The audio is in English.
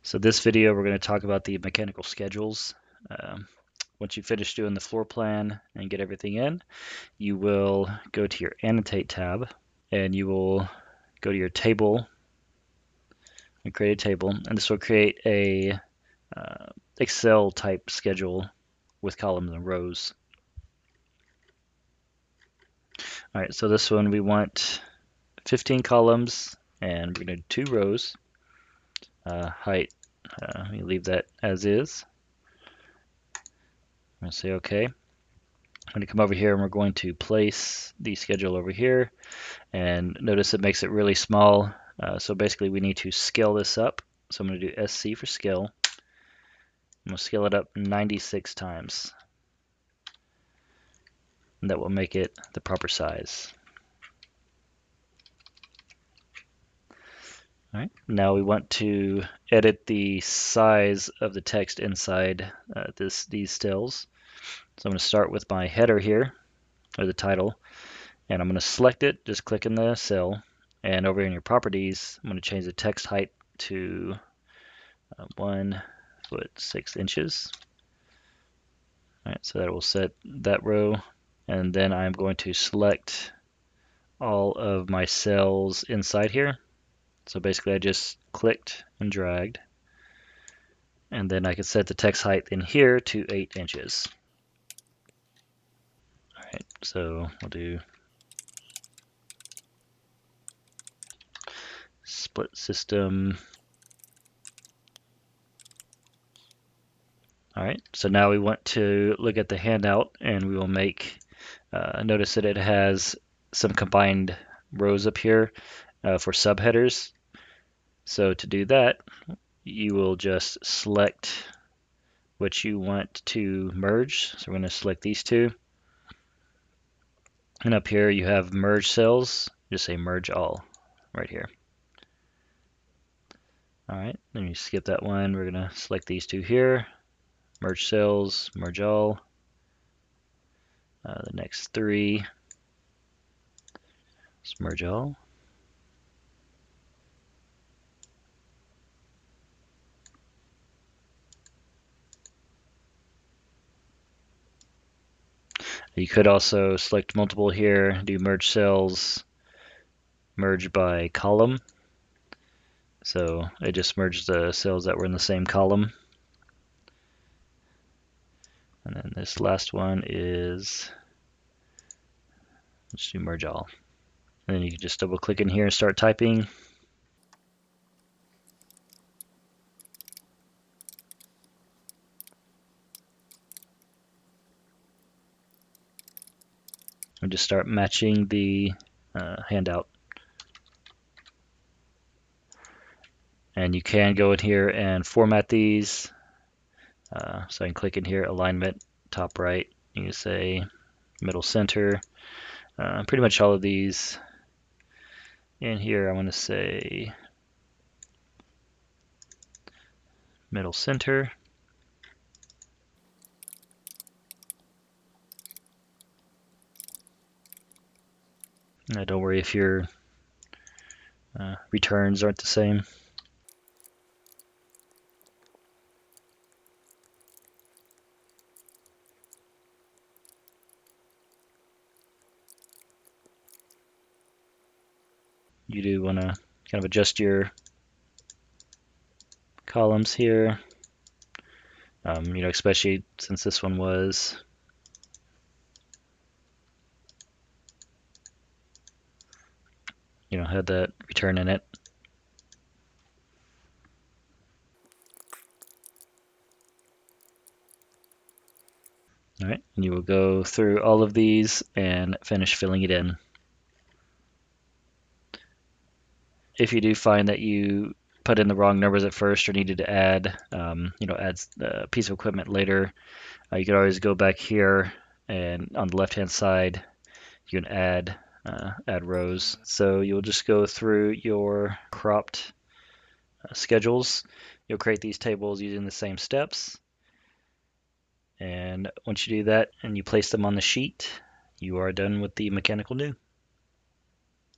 So this video, we're going to talk about the mechanical schedules. Once you finish doing the floor plan and get everything in, you will go to your Annotate tab, and you will go to your table and create a table. And this will create a Excel type schedule with columns and rows. All right, so this one we want 15 columns, and we're going to do 2 rows. Height, we leave that as is. I'm going to say OK. I'm going to come over here and we're going to place the schedule over here. And notice it makes it really small. So basically we need to scale this up. So I'm going to do SC for scale. I'm going to scale it up 96 times. And that will make it the proper size. All right. Now we want to edit the size of the text inside these stills. So I'm going to start with my header here, or the title, and I'm going to select it, just click in the cell, and over in your properties, I'm going to change the text height to 1 foot 6 inches. All right, so that will set that row, and then I'm going to select all of my cells inside here. So basically I just clicked and dragged, and then I can set the text height in here to 8 inches. All right, so we'll do split system. All right, so now we want to look at the handout, and we will make, notice that it has some combined rows up here for subheaders. So to do that, you will just select what you want to merge. So we're going to select these two. And up here you have merge cells. Just say merge all right here. All right, then you skip that one. We're going to select these two here. Merge cells, merge all. The next 3, let's merge all. You could also select multiple here, do merge cells, merge by column. So it just merged the cells that were in the same column. And then this last one is, let's do merge all. And then you can just double click in here and start typing. And just start matching the handout. And you can go in here and format these. So I can click in here, alignment, top right. You can say middle center. Pretty much all of these. In here, I want to say middle center. Now, don't worry if your returns aren't the same. You do want to kind of adjust your columns here, especially since this one was had that return in it. All right, and you will go through all of these and finish filling it in. If you do find that you put in the wrong numbers at first or needed to add, add a piece of equipment later, you can always go back here, and on the left-hand side, you can add rows. So you'll just go through your cropped schedules. You'll create these tables using the same steps. And once you do that and you place them on the sheet, you are done with the mechanical new.